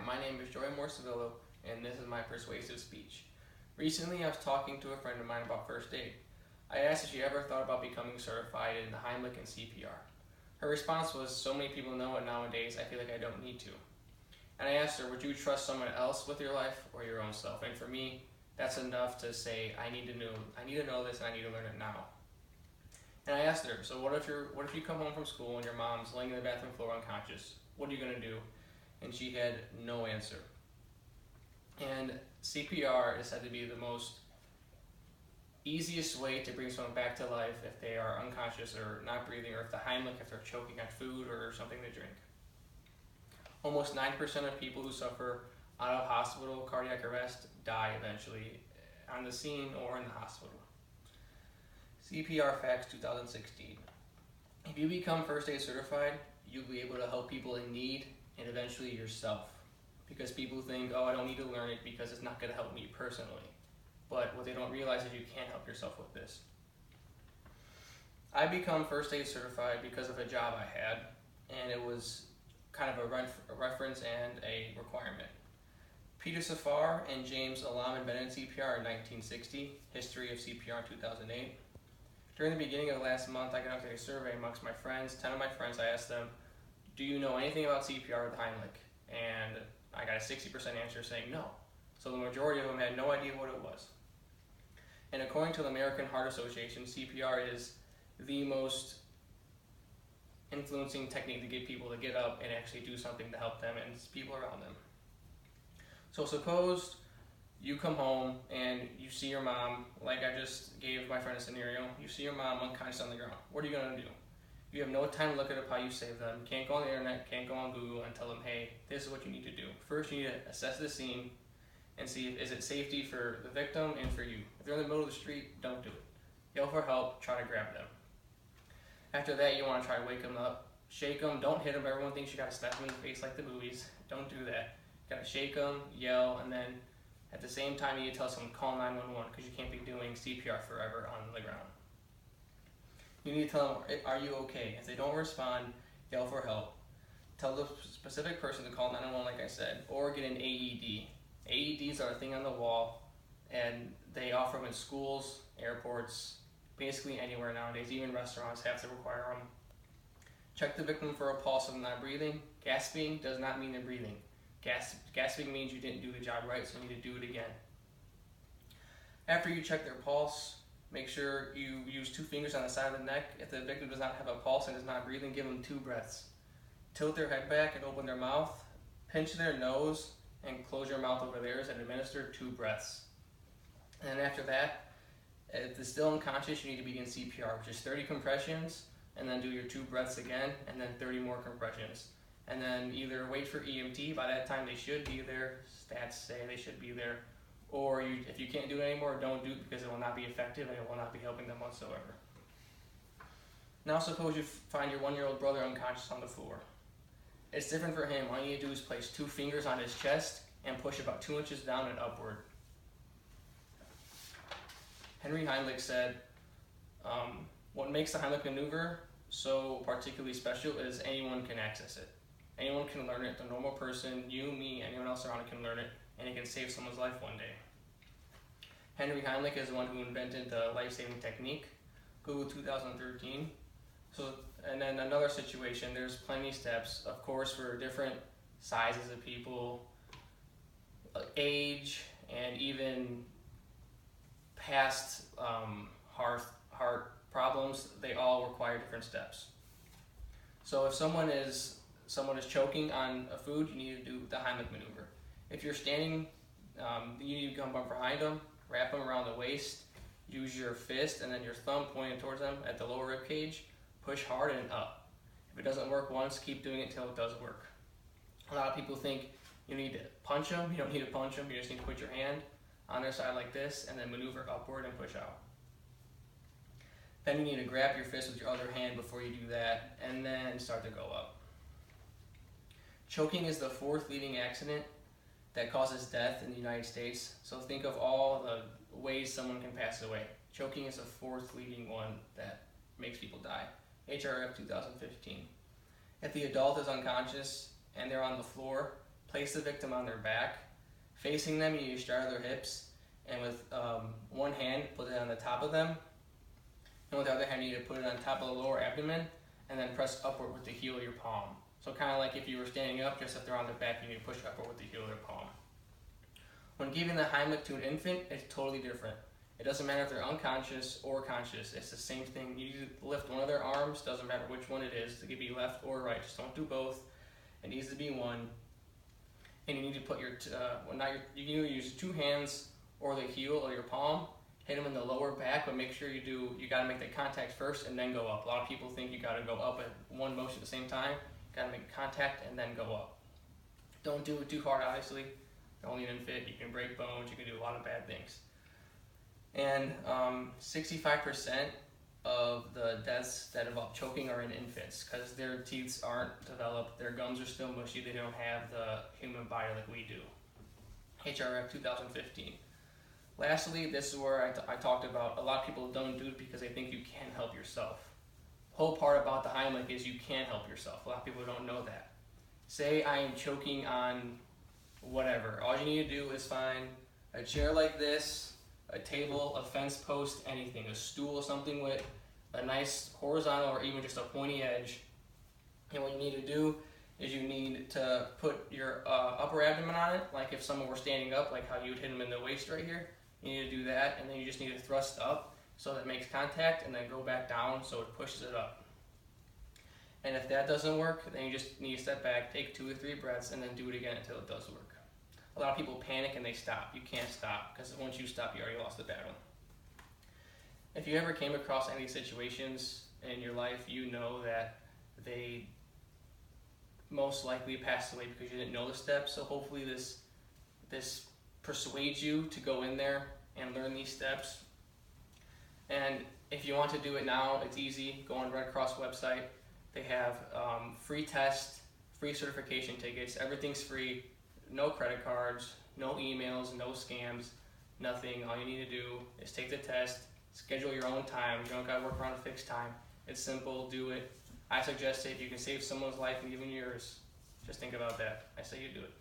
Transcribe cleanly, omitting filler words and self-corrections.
my name is Joy Morcivillo, and this is my persuasive speech. Recently, I was talking to a friend of mine about first aid. I asked if she ever thought about becoming certified in the Heimlich and CPR. Her response was, "So many people know it nowadays, I feel like I don't need to." And I asked her, "Would you trust someone else with your life or your own self?" And for me, that's enough to say, I need to know this, and I need to learn it now. And I asked her, "So what if you come home from school and your mom's laying in the bathroom floor unconscious? What are you gonna do?" And she had no answer. And CPR is said to be the most easiest way to bring someone back to life if they are unconscious or not breathing, or if the Heimlich, if they're choking on food or something to drink. Almost 9% of people who suffer out of hospital cardiac arrest die eventually on the scene or in the hospital. CPR Facts 2016. If you become first aid certified, you'll be able to help people in need and eventually yourself. Because people think, oh, I don't need to learn it because it's not going to help me personally. But what they don't realize is you can help yourself with this. I become first aid certified because of a job I had, and it was kind of a reference and a requirement. Peter Safar and James Alam invented CPR in 1960, History of CPR in 2008. During the beginning of last month, I conducted a survey amongst my friends. 10 of my friends, I asked them, "Do you know anything about CPR with Heimlich?" And I got a 60% answer saying no. So the majority of them had no idea what it was. And according to the American Heart Association, CPR is the most influencing technique to get people to get up and actually do something to help them and people around them. So suppose you come home and you see your mom, like I just gave my friend a scenario, you see your mom unconscious on the ground. What are you going to do? You have no time to look at up how you save them. Can't go on the internet, can't go on Google and tell them, hey, this is what you need to do. First, you need to assess the scene and see if is it safety for the victim and for you. If they're in the middle of the street, don't do it. Yell for help, try to grab them. After that, you want to try to wake them up. Shake them, don't hit them. Everyone thinks you got to slap them in the face like the movies. Don't do that. You got to shake them, yell, and then at the same time, you need to tell someone, call 911, because you can't be doing CPR forever on the ground. You need to tell them, are you okay? If they don't respond, yell for help. Tell the specific person to call 911, like I said, or get an AED. AEDs are a thing on the wall, and they offer them in schools, airports, basically anywhere nowadays. Even restaurants have to require them. Check the victim for a pulse if they're not breathing. Gasping does not mean they're breathing. Gasping means you didn't do the job right, so you need to do it again. After you check their pulse, make sure you use 2 fingers on the side of the neck. If the victim does not have a pulse and is not breathing, give them 2 breaths. Tilt their head back and open their mouth. Pinch their nose and close your mouth over theirs and administer 2 breaths. And then after that, if they're still unconscious, you need to begin CPR, which is 30 compressions, and then do your 2 breaths again, and then 30 more compressions. And then either wait for EMT, by that time they should be there, stats say they should be there, or if you can't do it anymore, don't do it because it will not be effective and it will not be helping them whatsoever. Now suppose you find your 1-year-old brother unconscious on the floor. It's different for him. All you need to do is place 2 fingers on his chest and push about 2 inches down and upward. Henry Heimlich said, what makes the Heimlich maneuver so particularly special is anyone can access it. Anyone can learn it. The normal person, you, me, anyone else around it can learn it, and it can save someone's life one day. Henry Heimlich is the one who invented the life-saving technique. Google 2013. And then another situation, there's plenty of steps, of course, for different sizes of people, age, and even past heart problems. They all require different steps. So if someone is choking on a food, you need to do the Heimlich maneuver. If you're standing, you need to come up behind them, wrap them around the waist, use your fist and then your thumb pointed towards them at the lower rib cage, push hard and up. If it doesn't work once, keep doing it until it does work. A lot of people think you need to punch them. You don't need to punch them, you just need to put your hand on their side like this and then maneuver upward and push out. Then you need to grab your fist with your other hand before you do that and then start to go up. Choking is the 4th leading accident that causes death in the United States. So think of all the ways someone can pass away. Choking is the 4th leading one that makes people die. HRF 2015. If the adult is unconscious and they're on the floor, Place the victim on their back. Facing them, you straddle their hips, and with one hand, put it on the top of them. And with the other hand, you need to put it on top of the lower abdomen, and then press upward with the heel of your palm. So kind of like if you were standing up, just if they're on their back, you need to push upward with the heel of their palm. When giving the Heimlich to an infant, it's totally different. It doesn't matter if they're unconscious or conscious. It's the same thing. You need to lift one of their arms, doesn't matter which one it is. It could be left or right. Just don't do both. It needs to be one. And you need to put your, you can either use 2 hands or the heel or your palm. Hit them in the lower back, but make sure you gotta make the contact first and then go up. A lot of people think you gotta go up at one motion at the same time. You gotta make contact and then go up. Don't do it too hard, obviously. You're only an infant, you can break bones, you can do a lot of bad things. And 65% of the deaths that involve choking are in infants because their teeth aren't developed, their gums are still mushy, they don't have the human body like we do. HRF 2015. Lastly, this is where I talked about a lot of people don't do it because they think you can't help yourself. The whole part about the Heimlich is you can help yourself. A lot of people don't know that. Say I am choking on whatever. All you need to do is find a chair like this, a table, a fence post, anything, a stool, something with a nice horizontal or even just a pointy edge. And what you need to do is you need to put your upper abdomen on it, like if someone were standing up, like how you would hit them in the waist right here. You need to do that, and then you just need to thrust up so that it makes contact, and then go back down so it pushes it up. And if that doesn't work, then you just need to step back, take 2 or 3 breaths, and then do it again until it does work. A lot of people panic and they stop. You can't stop, because once you stop, you already lost the battle. If you ever came across any situations in your life, you know that they most likely passed away because you didn't know the steps. So hopefully this persuades you to go in there and learn these steps. And if you want to do it now, it's easy. Go on Red Cross website. They have free tests, free certification tickets. Everything's free. No credit cards, no emails, no scams, nothing. All you need to do is take the test, schedule your own time. You don't got to work around a fixed time. It's simple. Do it. I suggest it. If you can save someone's life and even yours, just think about that. I say you do it.